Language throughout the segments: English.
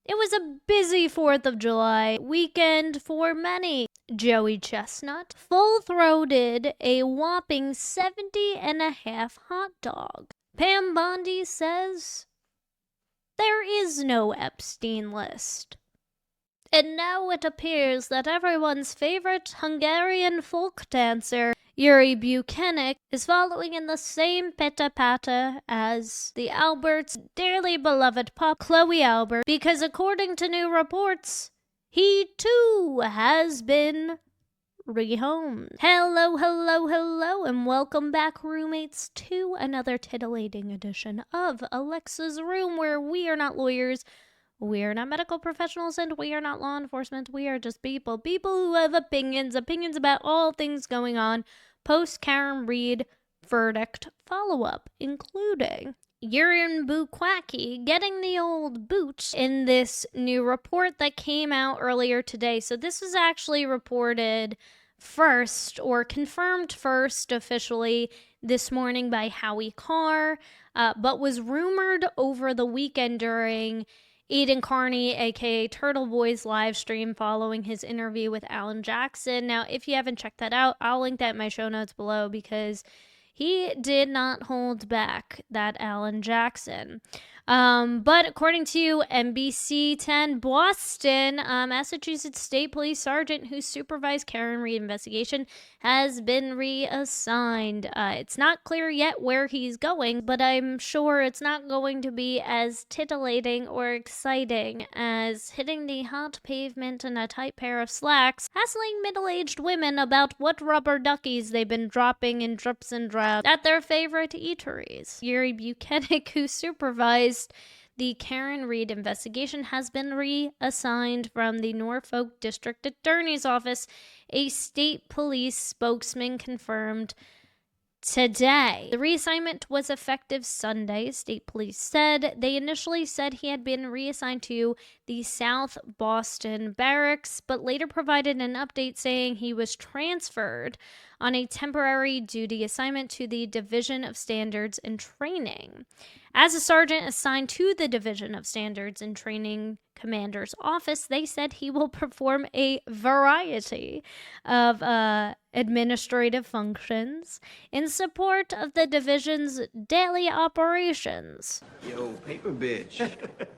It was a busy 4th of July weekend for many. Joey Chestnut full-throated a whopping 70.5 hot dog. Pam Bondi says there is no Epstein list. And now it appears that everyone's favorite Hungarian folk dancer, Yuri Buquackie, is following in the same pitta-patta as the Albert's dearly beloved pup, Chloe Albert, because according to new reports, he too has been rehomed. Hello, and welcome back, roommates, to another titillating edition of Alexasrewm, where we are not lawyers, we are not medical professionals, and we are not law enforcement. We are just people who have opinions about all things going on post Karen Read verdict follow-up, including Yuri Buquackie getting the old boot in this new report that came out earlier today. So this was actually reported first, or confirmed first officially this morning by Howie Carr, but was rumored over the weekend during Eden Carney, aka Turtle Boy's live stream following his interview with Alan Jackson. Now, if you haven't checked that out, I'll link that in my show notes below because he did not hold back, that Alan Jackson. But according to NBC 10 Boston, Massachusetts State Police Sergeant who supervised Karen Read investigation has been reassigned. It's not clear yet where he's going, but I'm sure it's not going to be as titillating or exciting as hitting the hot pavement in a tight pair of slacks, hassling middle-aged women about what rubber duckies they've been dropping in drips and drabs at their favorite eateries. Yuri Buquackie, who supervised the Karen Read investigation, has been reassigned from the Norfolk District Attorney's Office, a state police spokesman confirmed today. The reassignment was effective Sunday, state police said. They initially said he had been reassigned to the South Boston barracks, but later provided an update saying he was transferred on a temporary duty assignment to the Division of Standards and Training. As a sergeant assigned to the Division of Standards and Training Commander's office, they said he will perform a variety of administrative functions in support of the division's daily operations. Yo, paper bitch.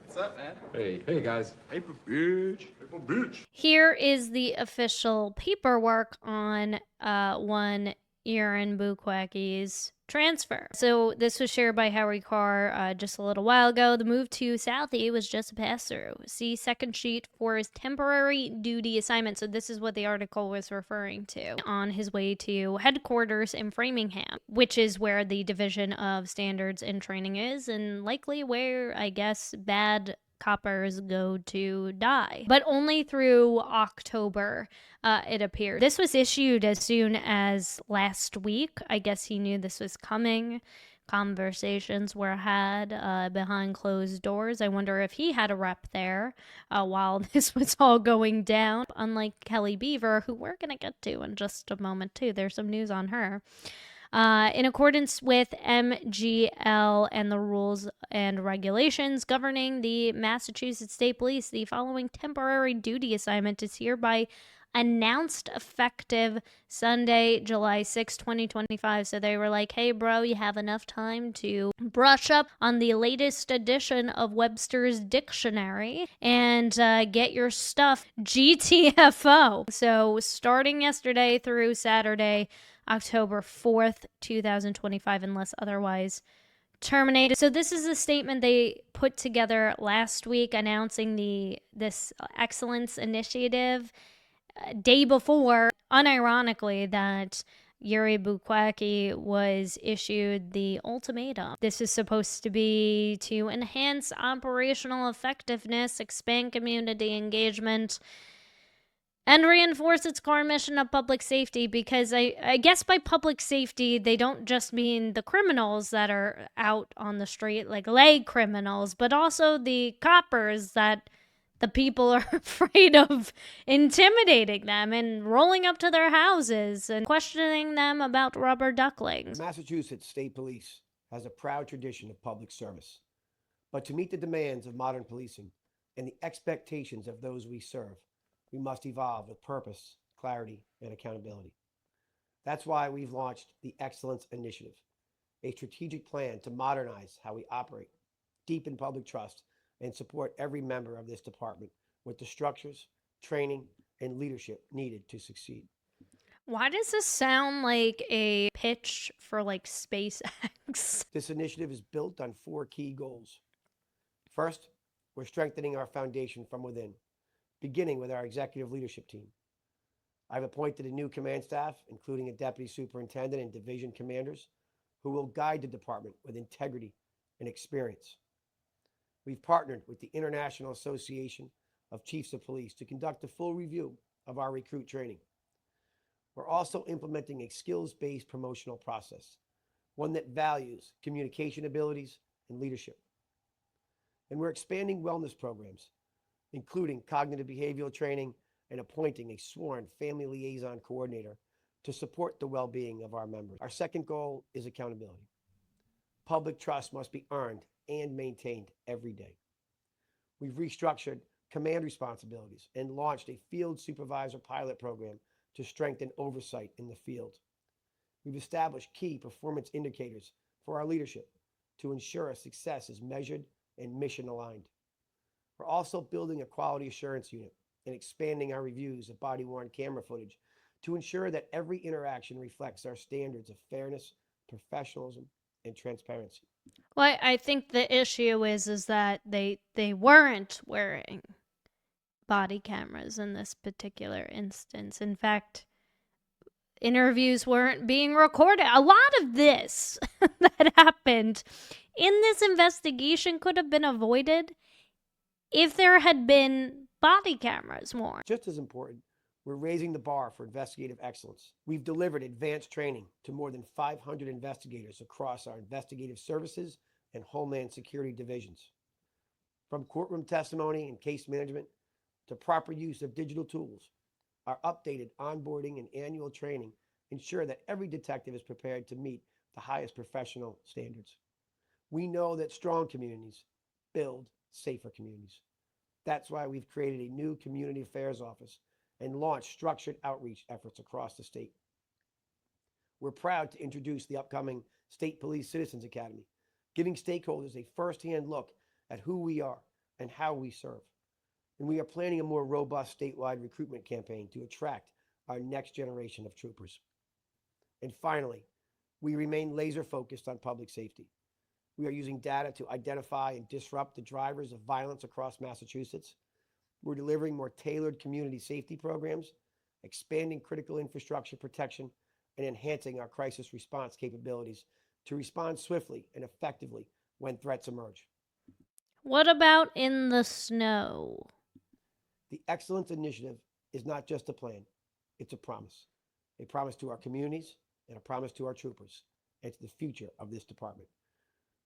What's up, man? Hey guys. Paper bitch. Paper bitch. Here is the official paperwork on one Yuri Buquackie's transfer. So this was shared by Howie Carr just a little while ago. The move to Southie was just a pass-through. See second sheet for his temporary duty assignment. So this is what the article was referring to. On his way to headquarters in Framingham, which is where the Division of Standards and Training is, and likely where, I guess, bad coppers go to die, but only through October, it appears. This was issued as soon as last week. I guess he knew this was coming. Conversations were had behind closed doors. I wonder if he had a rep there while this was all going down. Unlike Kelly Beaver, who we're going to get to in just a moment too. There's some news on her. In accordance with MGL and the rules and regulations governing the Massachusetts State Police, the following temporary duty assignment is hereby announced effective Sunday, July 6, 2025. So they were like, hey, bro, you have enough time to brush up on the latest edition of Webster's Dictionary and get your stuff GTFO. So starting yesterday through Saturday, October 4th, 2025, unless otherwise terminated. So this is a statement they put together last week announcing this excellence initiative day before, unironically, that Yuri Buquackie was issued the ultimatum. This is supposed to be to enhance operational effectiveness, expand community engagement, and reinforce its core mission of public safety, because I guess by public safety, they don't just mean the criminals that are out on the street, like lay criminals, but also the coppers that the people are afraid of intimidating them and rolling up to their houses and questioning them about rubber ducklings. Massachusetts State Police has a proud tradition of public service. But to meet the demands of modern policing, and the expectations of those we serve, we must evolve with purpose, clarity, and accountability. That's why we've launched the Excellence Initiative, a strategic plan to modernize how we operate, deepen public trust, and support every member of this department with the structures, training, and leadership needed to succeed. Why does this sound like a pitch for like SpaceX? This initiative is built on 4 key goals. First, we're strengthening our foundation from within, beginning with our executive leadership team. I've appointed a new command staff, including a deputy superintendent and division commanders, who will guide the department with integrity and experience. We've partnered with the International Association of Chiefs of Police to conduct a full review of our recruit training. We're also implementing a skills-based promotional process, one that values communication abilities and leadership. And we're expanding wellness programs, including cognitive behavioral training and appointing a sworn family liaison coordinator to support the well-being of our members. Our second goal is accountability. Public trust must be earned and maintained every day. We've restructured command responsibilities and launched a field supervisor pilot program to strengthen oversight in the field. We've established key performance indicators for our leadership to ensure our success is measured and mission aligned. We're also building a quality assurance unit and expanding our reviews of body-worn camera footage to ensure that every interaction reflects our standards of fairness, professionalism, and transparency. Well, I think the issue is that they weren't wearing body cameras in this particular instance. In fact, interviews weren't being recorded. A lot of this that happened in this investigation could have been avoided if there had been body cameras more. Just as important, we're raising the bar for investigative excellence. We've delivered advanced training to more than 500 investigators across our investigative services and Homeland Security divisions. From courtroom testimony and case management to proper use of digital tools, our updated onboarding and annual training ensure that every detective is prepared to meet the highest professional standards. We know that strong communities build safer communities. That's why we've created a new community affairs office and launched structured outreach efforts across the state. We're proud to introduce the upcoming State Police Citizens Academy, giving stakeholders a firsthand look at who we are and how we serve. And we are planning a more robust statewide recruitment campaign to attract our next generation of troopers. And finally, we remain laser focused on public safety. We are using data to identify and disrupt the drivers of violence across Massachusetts. We're delivering more tailored community safety programs, expanding critical infrastructure protection, and enhancing our crisis response capabilities to respond swiftly and effectively when threats emerge. What about in the snow? The Excellence Initiative is not just a plan, it's a promise to our communities and a promise to our troopers and to the future of this department.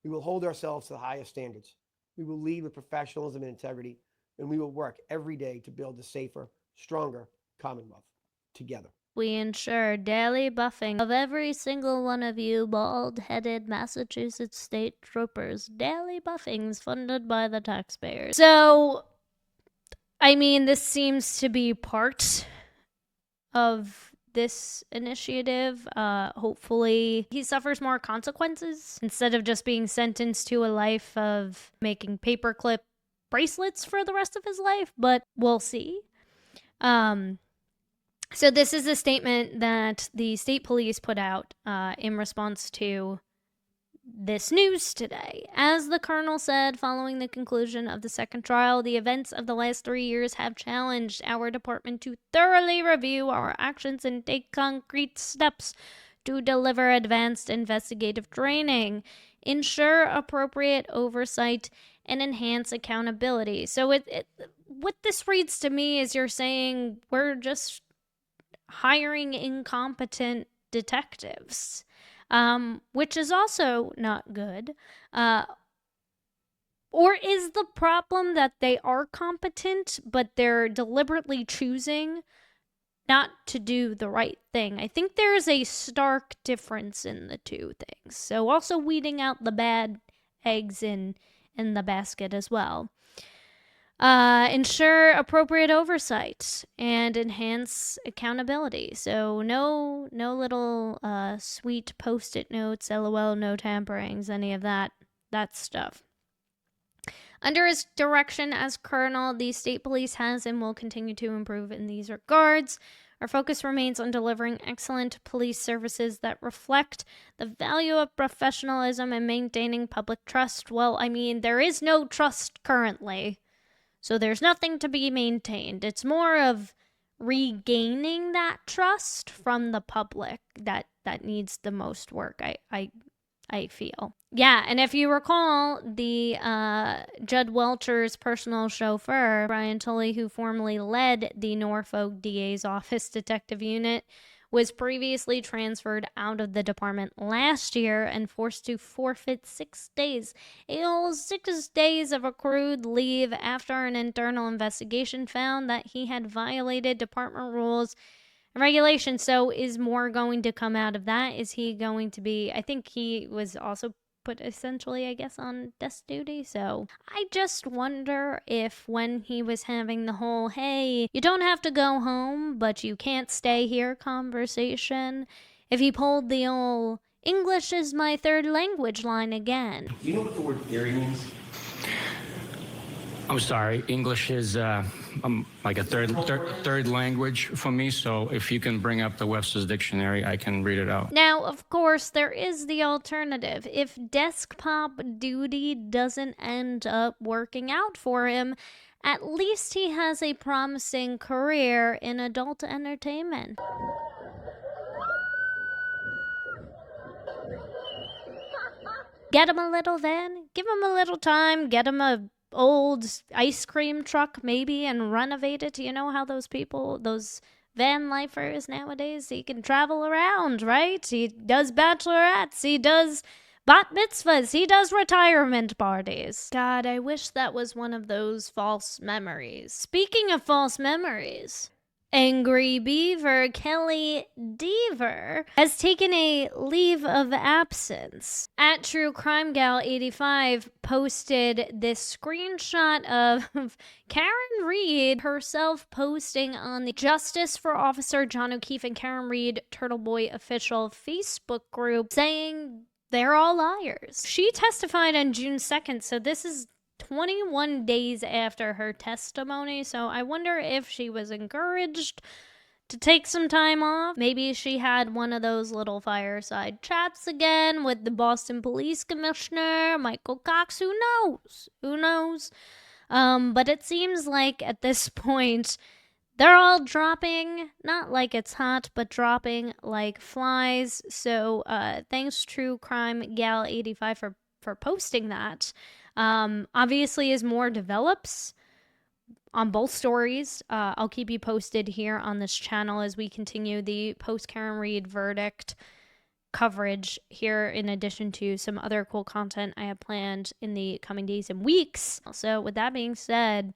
We will hold ourselves to the highest standards. We will lead with professionalism and integrity, and we will work every day to build a safer, stronger Commonwealth together. We ensure daily buffing of every single one of you bald-headed Massachusetts state troopers. Daily buffings funded by the taxpayers. So, I mean, this seems to be part of this initiative. Hopefully he suffers more consequences instead of just being sentenced to a life of making paperclip bracelets for the rest of his life, but we'll see. So this is a statement that the state police put out in response to this news today. As the colonel said, following the conclusion of the second trial, the events of the last 3 years have challenged our department to thoroughly review our actions and take concrete steps to deliver advanced investigative training, ensure appropriate oversight, and enhance accountability. So what this reads to me is you're saying we're just hiring incompetent detectives. Which is also not good. Or is the problem that they are competent, but they're deliberately choosing not to do the right thing? I think there's a stark difference in the two things. So also weeding out the bad eggs in the basket as well. ensure appropriate oversight and enhance accountability. So no little sweet post-it notes, LOL, no tamperings, any of that stuff. Under his direction as colonel, the state police has and will continue to improve in these regards. Our focus remains on delivering excellent police services that reflect the value of professionalism and maintaining public trust. Well, I mean, there is no trust currently, so there's nothing to be maintained. It's more of regaining that trust from the public that needs the most work, I feel. Yeah, and if you recall, the Judd Welcher's personal chauffeur, Brian Tully, who formerly led the Norfolk DA's office detective unit, was previously transferred out of the department last year and forced to forfeit 6 days. A whole 6 days of accrued leave after an internal investigation found that he had violated department rules and regulations. So is more going to come out of that? Is he going to be, I think he was also put essentially, I guess, on desk duty. So I just wonder if when he was having the whole, hey, you don't have to go home, but you can't stay here conversation, if he pulled the old English is my third language line again. Do you know what the word theory means? I'm sorry, English is like a third language for me, so if you can bring up the Webster's Dictionary, I can read it out. Now, of course, there is the alternative. If desk pop duty doesn't end up working out for him, at least he has a promising career in adult entertainment. Get him a little van, give him a little time, get him a old ice cream truck maybe and renovate it. You know how those people, those van lifers nowadays, he can travel around, right? He does bachelorettes, he does bat mitzvahs, he does retirement parties. God, I wish that was one of those false memories. Speaking of false memories, Angry Beaver Kelly Deaver has taken a leave of absence. At True Crime Gal 85 posted this screenshot of Karen Reed herself posting on the Justice for Officer John O'Keefe and Karen Reed Turtle Boy official Facebook group saying they're all liars. She testified on June 2nd, so this is 21 days after her testimony, so I wonder if she was encouraged to take some time off. Maybe she had one of those little fireside chats again with the Boston Police Commissioner, Michael Cox. Who knows? Who knows? But it seems like at this point, they're all dropping, not like it's hot, but dropping like flies. So thanks True Crime Gal 85 for posting that. Obviously, as more develops on both stories, I'll keep you posted here on this channel as we continue the post Karen Reed verdict coverage here, in addition to some other cool content I have planned in the coming days and weeks. So with that being said,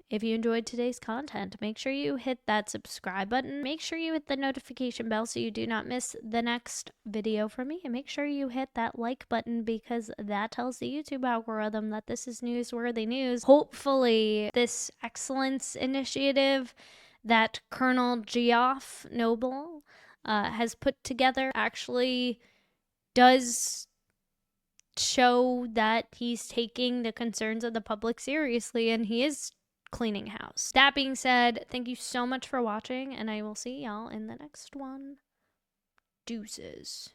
if you enjoyed today's content, make sure you hit that subscribe button. Make sure you hit the notification bell so you do not miss the next video from me. And make sure you hit that like button because that tells the YouTube algorithm that this is newsworthy news. Hopefully, this excellence initiative that Colonel Geoff Noble has put together actually does show that he's taking the concerns of the public seriously and he is cleaning house. That being said, thank you so much for watching and I will see y'all in the next one. Deuces.